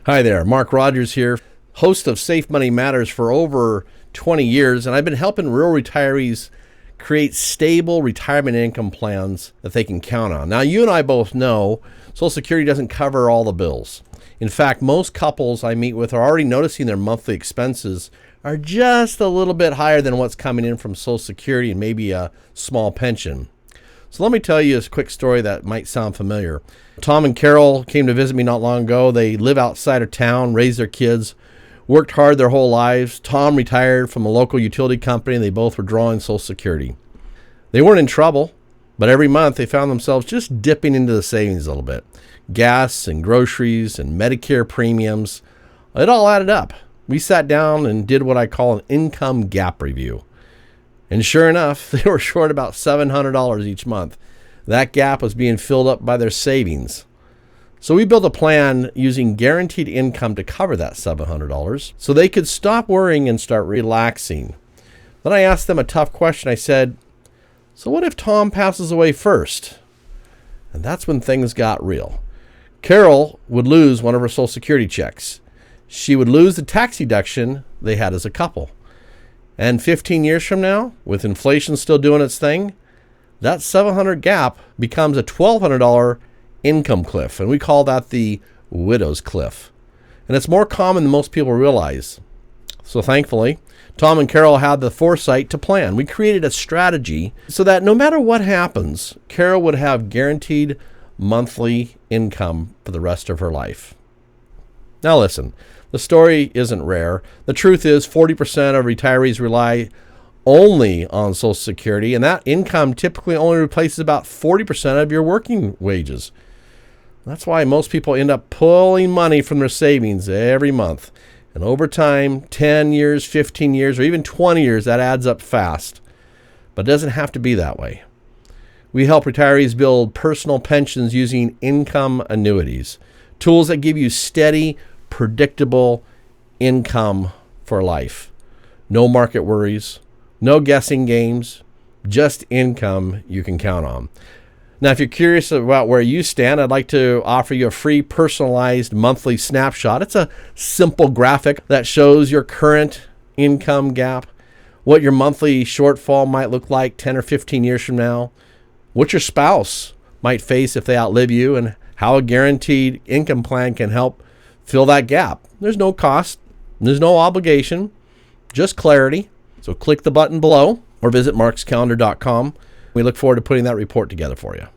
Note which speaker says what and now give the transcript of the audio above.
Speaker 1: Hi there, Mark Rogers here, host of Safe Money Matters for over 20 years, and I've been helping rural retirees create stable retirement income plans that they can count on. Now, you and I both know Social Security doesn't cover all the bills. In fact, most couples I meet with are already noticing their monthly expenses are just a little bit higher than what's coming in from Social Security and maybe a small pension. So let me tell you a quick story that might sound familiar. Tom and Carol came to visit me not long ago. They live outside of town, raised their kids, worked hard their whole lives. Tom retired from a local utility company, and they both were drawing Social Security. They weren't in trouble, but every month they found themselves just dipping into the savings a little bit. Gas and groceries and Medicare premiums, it all added up. We sat down and did what I call an income gap review. And sure enough, they were short about $700 each month. That gap was being filled up by their savings. So we built a plan using guaranteed income to cover that $700 so they could stop worrying and start relaxing. Then I asked them a tough question. I said, so what if Tom passes away first? And that's when things got real. Carol would lose one of her Social Security checks. She would lose the tax deduction they had as a couple. And 15 years from now, with inflation still doing its thing, that $700 gap becomes a $1,200 income cliff. And we call that the widow's cliff. And it's more common than most people realize. So thankfully, Tom and Carol had the foresight to plan. We created a strategy so that no matter what happens, Carol would have guaranteed monthly income for the rest of her life. Now listen, the story isn't rare. The truth is 40% of retirees rely only on Social Security, and that income typically only replaces about 40% of your working wages. That's why most people end up pulling money from their savings every month. And over time, 10 years, 15 years, or even 20 years, that adds up fast. But it doesn't have to be that way. We help retirees build personal pensions using income annuities, tools that give you steady, predictable income for life. No market worries, no guessing games, just income you can count on. Now, if you're curious about where you stand, I'd like to offer you a free personalized monthly snapshot. It's a simple graphic that shows your current income gap, what your monthly shortfall might look like 10 or 15 years from now, what your spouse might face if they outlive you, and how a guaranteed income plan can help fill that gap. There's no cost, there's no obligation, just clarity. So click the button below or visit markscalendar.com. We look forward to putting that report together for you.